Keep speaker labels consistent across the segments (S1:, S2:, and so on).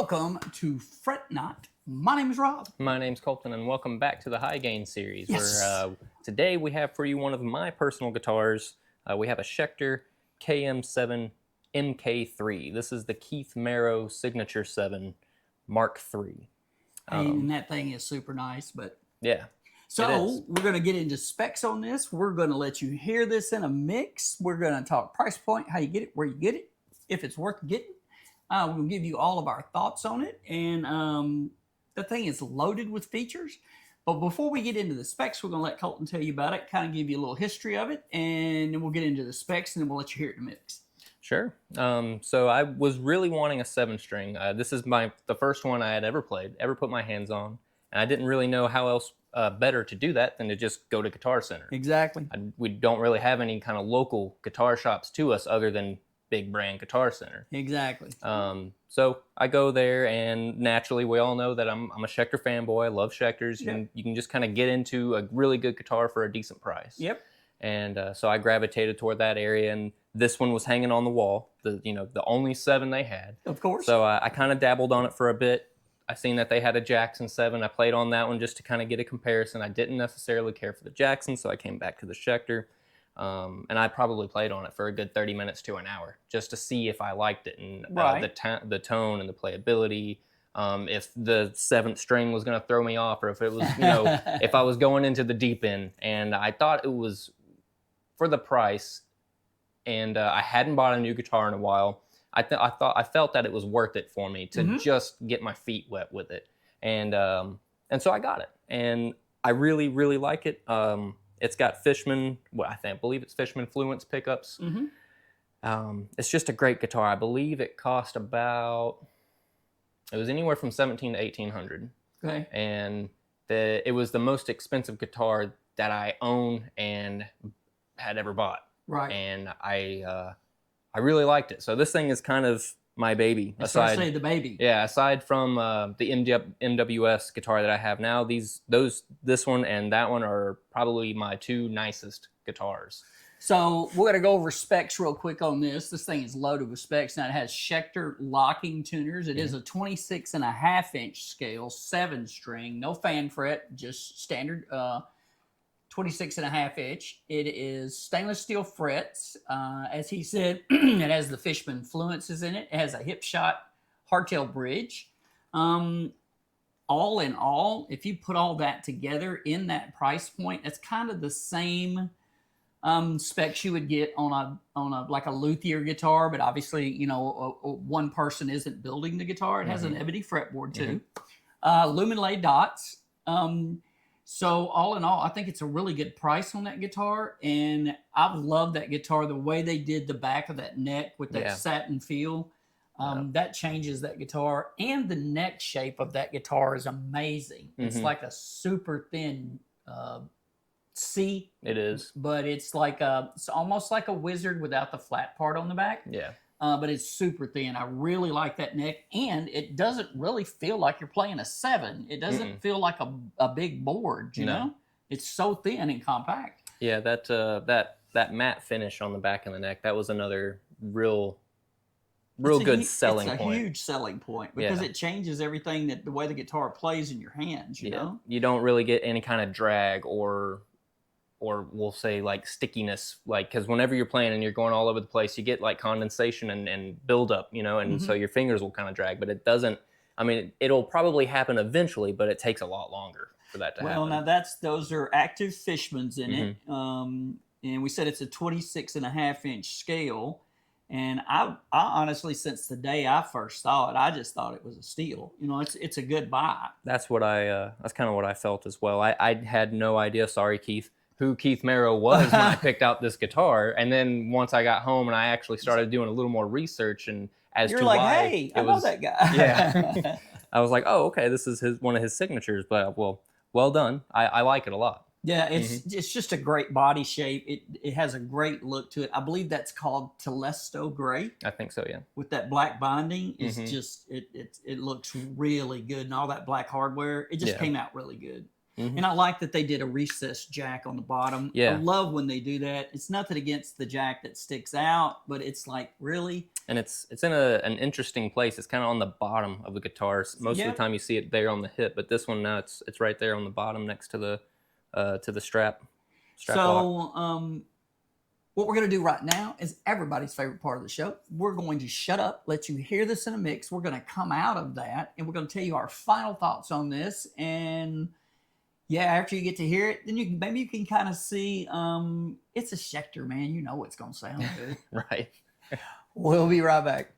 S1: Welcome to Fret Not. My name is Rob.
S2: My name's Colton, and welcome back to the High Gain series.
S1: Yes.
S2: Where today we have for you one of my personal guitars. We have a Schecter KM7 MK3. This is the Keith Marrow Signature 7 Mark III.
S1: And that thing is super nice, but
S2: Yeah.
S1: so we're going to get into specs on this. We're going to let you hear this in a mix. We're going to talk price point, how you get it, where you get it, if it's worth getting. We're going to give you all of our thoughts on it. And the thing is loaded with features. But before we get into the specs, we're going to let Colton tell you about it, kind of give you a little history of it, and then we'll get into the specs, and then we'll let you hear it in a mix.
S2: Sure. So I was really wanting a 7-string. This is the first one I had ever played, ever put my hands on. And I didn't really know how else better to do that than to just go to Guitar Center.
S1: Exactly.
S2: We don't really have any kind of local guitar shops to us other than big brand Guitar Center.
S1: Exactly.
S2: So I go there, and naturally we all know that I'm a Schecter fanboy. I love Schecters. You can just kind of get into a really good guitar for a decent price.
S1: Yep.
S2: And so I gravitated toward that area, and this one was hanging on the wall. The only 7 they had.
S1: Of course.
S2: So I kind of dabbled on it for a bit. I seen that they had a Jackson 7. I played on that one just to kind of get a comparison. I didn't necessarily care for the Jackson, so I came back to the Schecter. And I probably played on it for a good 30 minutes to an hour just to see if I liked it and the tone and the playability. If the 7th string was going to throw me off, or if it was, if I was going into the deep end. And I thought it was for the price, and I hadn't bought a new guitar in a while. I felt that it was worth it for me to just get my feet wet with it, and so I got it, and I really, really like it. It's got Fishman, I believe it's Fishman Fluence pickups. It's just a great guitar. I believe it cost it was anywhere from $1,700 to $1,800.
S1: Okay.
S2: And it was the most expensive guitar that I own and had ever bought.
S1: Right.
S2: And I really liked it. So this thing is kind of my baby.
S1: Especially the baby.
S2: Yeah, aside from the MWS guitar that I have now, this one and that one are probably my 2 nicest guitars.
S1: So we're going to go over specs real quick on this. This thing is loaded with specs. Now it has Schecter locking tuners. It is a 26.5-inch scale, 7-string, no fan fret, just standard 26.5-inch. It is stainless steel frets. As he said, it has the Fishman Fluences in it. It has a hipshot hardtail bridge. All in all, if you put all that together in that price point, it's kind of the same specs you would get on a like a luthier guitar, but obviously, one person isn't building the guitar. It has an ebony fretboard too. Lumen laid dots. So all in all, I think it's a really good price on that guitar, and I've loved that guitar. The way they did the back of that neck with that satin feel, that changes that guitar, and the neck shape of that guitar is amazing. It's like a super thin C.
S2: It is,
S1: but it's like it's almost like a wizard without the flat part on the back.
S2: Yeah.
S1: But it's super thin. I really like that neck, and it doesn't really feel like you're playing a 7. It doesn't feel like a big board, you know? It's so thin and compact.
S2: Yeah, that matte finish on the back of the neck, that was another real good selling point.
S1: It's a huge selling point because it changes everything, the way the guitar plays in your hands, you know?
S2: You don't really get any kind of drag or we'll say like stickiness, like, because whenever you're playing and you're going all over the place, you get like condensation and buildup, and so your fingers will kind of drag, but it doesn't. I mean, it'll probably happen eventually, but it takes a lot longer for that to happen.
S1: Well, now those are active Fishmans in it, and we said it's a 26.5-inch scale, and I honestly, since the day I first saw it, I just thought it was a steal. It's a good buy.
S2: That's kind of what I felt as well. I had no idea. Sorry, Keith. Who Keith Marrow was when I picked out this guitar, and then once I got home and I actually started doing a little more research and
S1: You're like,
S2: why
S1: hey, I know that guy.
S2: Yeah, I was like, oh, okay, this is one of his signatures. But well done. I like it a lot.
S1: Yeah, it's just a great body shape. It has a great look to it. I believe that's called Telesto Gray.
S2: I think so, yeah.
S1: With that black binding, it's just it looks really good, and all that black hardware. It just came out really good.
S2: Mhm.
S1: And I like that they did a recessed jack on the bottom. I
S2: Yeah.
S1: love when they do that. It's nothing against the jack that sticks out, but it's like, really?
S2: And it's in an interesting place. It's kind of on the bottom of the guitar. Most of
S1: Yeah.
S2: the time you see it there on the hip, but this one now it's right there on the bottom next to the strap lock.
S1: So, what we're going to do right now is everybody's favorite part of the show. We're going to shut up, let you hear this in a mix. We're going to come out of that, and we're going to tell you our final thoughts on this. And yeah, after you get to hear it, then maybe you can kind of see. It's a Schecter, man. You know it's going to sound good.
S2: Right.
S1: We'll be right back.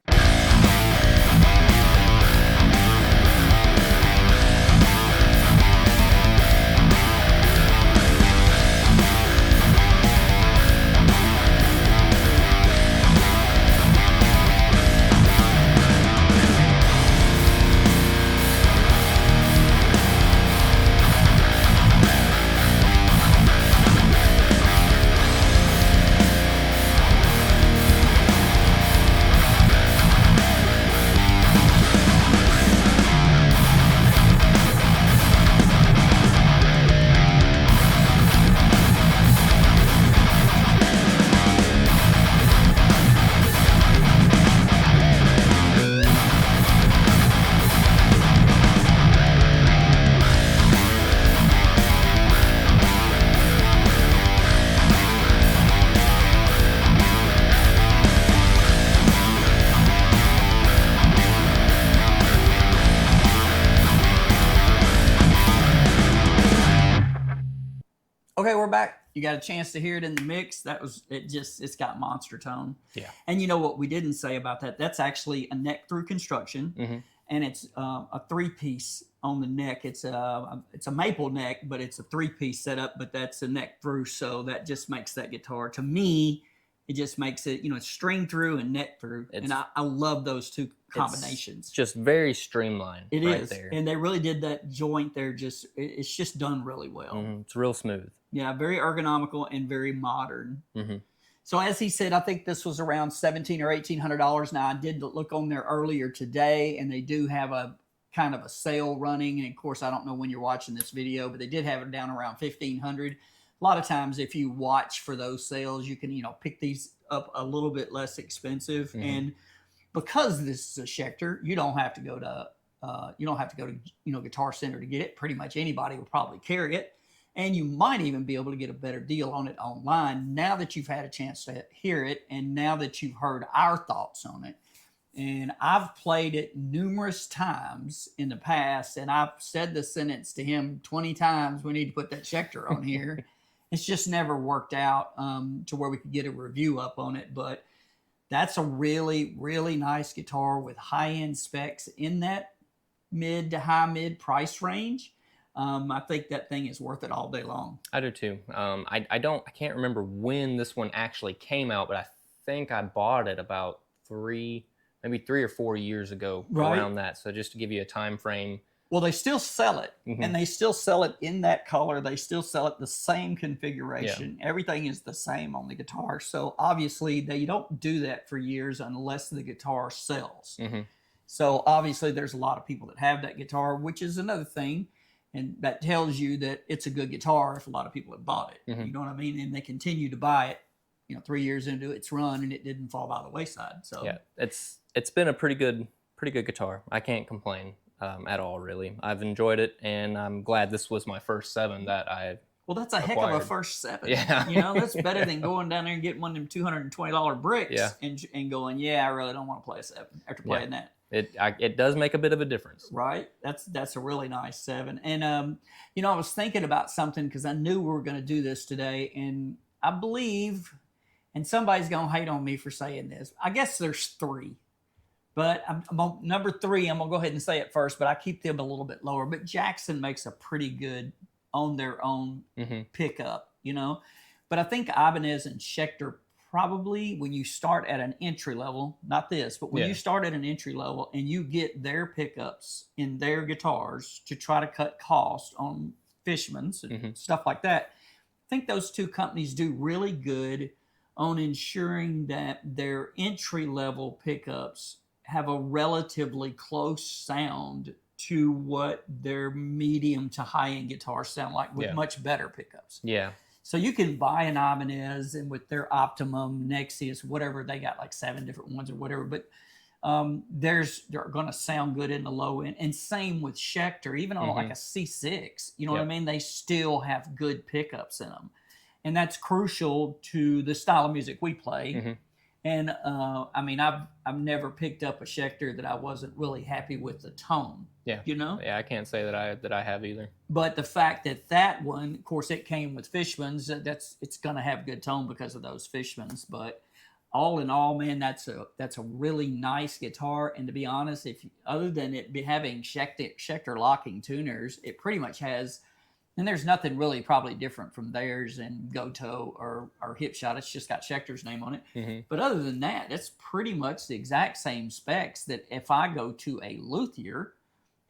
S1: Okay, we're back. You got a chance to hear it in the mix. It's got monster tone.
S2: Yeah.
S1: And you know what we didn't say about that? That's actually a neck through construction,
S2: Mhm.
S1: and it's a 3-piece on the neck. It's a maple neck, but it's a 3-piece setup. But that's a neck through, so that just makes that guitar, to me, it just makes it, it's string through and neck through, and I love those two combinations.
S2: It's just very streamlined.
S1: It
S2: right
S1: is,
S2: there.
S1: and they really did that joint there. It's just done really well.
S2: Mhm. It's real smooth.
S1: Yeah, very ergonomical and very modern.
S2: Mm-hmm.
S1: So as he said, I think this was around $1,700 or $1,800. Now I did look on there earlier today, and they do have a kind of a sale running. And of course, I don't know when you're watching this video, but they did have it down around $1,500. A lot of times, if you watch for those sales, you can pick these up a little bit less expensive.
S2: Mm-hmm.
S1: And because this is a Schecter, you don't have to go to Guitar Center to get it. Pretty much anybody will probably carry it. And you might even be able to get a better deal on it online now that you've had a chance to hear it and now that you've heard our thoughts on it. And I've played it numerous times in the past, and I've said the sentence to him 20 times, we need to put that Schecter on here. It's just never worked out to where we could get a review up on it. But that's a really, really nice guitar with high-end specs in that mid to high-mid price range. I think that thing is worth it all day long.
S2: I do too. I can't remember when this one actually came out, but I think I bought it about maybe 3 or 4 years ago, around that. So just to give you a time frame.
S1: Well, they still sell it,
S2: Mm-hmm.
S1: and they still sell it in that color. They still sell it the same configuration. Yeah. Everything is the same on the guitar. So obviously they don't do that for years unless the guitar sells.
S2: Mm-hmm.
S1: So obviously there's a lot of people that have that guitar, which is another thing. And that tells you that it's a good guitar if a lot of people have bought it. Mm-hmm. You know what I mean? And they continue to buy it, 3 years into its run, and it didn't fall by the wayside. So
S2: yeah, it's been a pretty good guitar. I can't complain at all, really. I've enjoyed it, and I'm glad this was my first 7 that I
S1: Well, that's a
S2: acquired.
S1: heck of a first 7.
S2: Yeah.
S1: That's better than going down there and getting one of them $220 bricks.
S2: Yeah.
S1: And going, I really don't want to play a 7 after playing that.
S2: It does make a bit of a difference.
S1: Right. That's a really nice 7. And, I was thinking about something because I knew we were going to do this today. And I believe, and somebody's going to hate on me for saying this, I guess there's 3. But number 3, I'm going to go ahead and say it first, but I keep them a little bit lower. But Jackson makes a pretty good on their own pickup, But I think Ibanez and Schecter probably, when you start at an entry level, not this, but when you start at an entry level and you get their pickups in their guitars to try to cut cost on Fishmans and stuff like that, I think those two companies do really good on ensuring that their entry level pickups have a relatively close sound to what their medium to high-end guitars sound like with
S2: Yeah.
S1: much better pickups.
S2: Yeah.
S1: So you can buy an Ibanez and with their Optimum, Nexus, whatever, they got like 7 different ones or whatever, but they're going to sound good in the low end. And same with Schecter, even on like a C6, you know what I mean? They still have good pickups in them. And that's crucial to the style of music we play. And I mean, I've never picked up a Schecter that I wasn't really happy with the tone.
S2: Yeah.
S1: You know?
S2: Yeah, I can't say that I have either.
S1: But the fact that one, of course, it came with Fishmans, it's going to have good tone because of those Fishmans. But all in all, man, that's a really nice guitar. And to be honest, other than it having Schecter locking tuners, it pretty much has. And there's nothing really probably different from theirs and Goto or Hipshot. It's just got Schecter's name on it. But other than that, it's pretty much the exact same specs that if I go to a luthier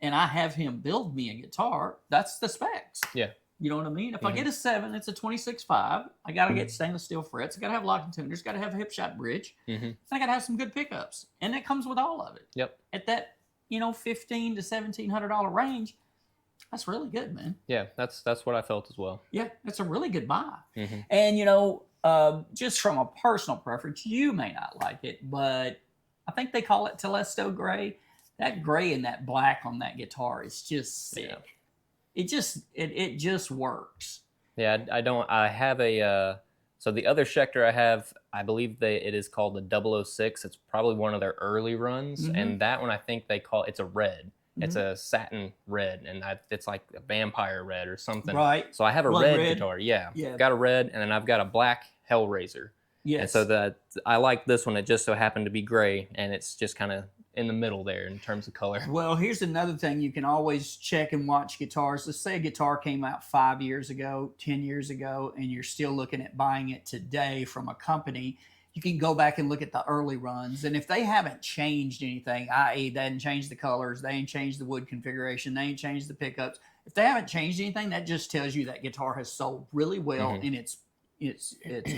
S1: and I have him build me a guitar, that's the specs.
S2: Yeah.
S1: You know what I mean? If I get a 7, it's a 26.5. I got to get stainless steel frets. I got to have locking tuners. Got to have a Hipshot bridge. And I got to have some good pickups. And that comes with all of it.
S2: Yep.
S1: At that, $1,500 to $1,700 range, that's really good, man.
S2: Yeah, that's what I felt as well.
S1: Yeah, that's a really good buy. And, just from a personal preference, you may not like it, but I think they call it Telesto gray. That gray and that black on that guitar is just sick. Yeah. It just works.
S2: Yeah, I have a, so the other Schecter I have, I believe it is called the 006. It's probably one of their early runs. And that one, I think it's a red. It's a satin red, and it's like a vampire red or something.
S1: Right.
S2: So I have a red guitar. Yeah.
S1: Yeah.
S2: Got a red, and then I've got a black Hellraiser.
S1: Yes.
S2: And so I like this one. It just so happened to be gray, and it's just kind of in the middle there in terms of color.
S1: Well, here's another thing you can always check and watch guitars. Let's say a guitar came out 5 years ago, 10 years ago, and you're still looking at buying it today from a company. You can go back and look at the early runs, and if they haven't changed anything, i.e. they hadn't changed the colors, they ain't changed the wood configuration, they ain't changed the pickups, if they haven't changed anything, that just tells you that guitar has sold really well in its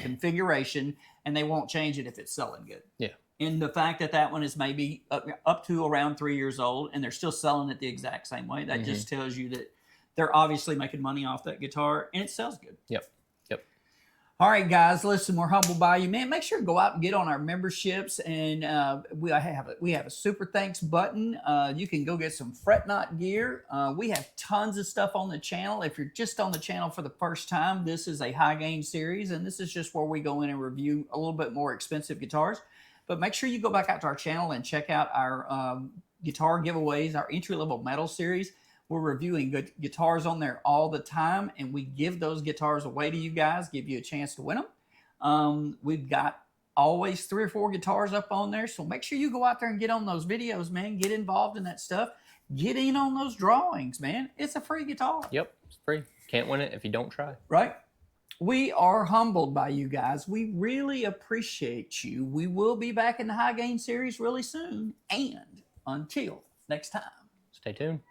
S1: configuration, and they won't change it if it's selling good.
S2: Yeah.
S1: And the fact that one is maybe up to around 3 years old, and they're still selling it the exact same way, that just tells you that they're obviously making money off that guitar, and it sells good.
S2: Yep.
S1: All right, guys, listen, we're humbled by you, man. Make sure to go out and get on our memberships, and we have a super thanks button. You can go get some fret knot gear. We have tons of stuff on the channel. If you're just on the channel for the first time, this is a high gain series, and this is just where we go in and review a little bit more expensive guitars. But make sure you go back out to our channel and check out our guitar giveaways, our entry-level metal series. We're reviewing good guitars on there all the time, and we give those guitars away to you guys, give you a chance to win them. We've got always 3 or 4 guitars up on there, so make sure you go out there and get on those videos, man. Get involved in that stuff. Get in on those drawings, man. It's a free guitar.
S2: Yep, it's free. Can't win it if you don't try.
S1: Right? We are humbled by you guys. We really appreciate you. We will be back in the High Gain series really soon, and until next time.
S2: Stay tuned.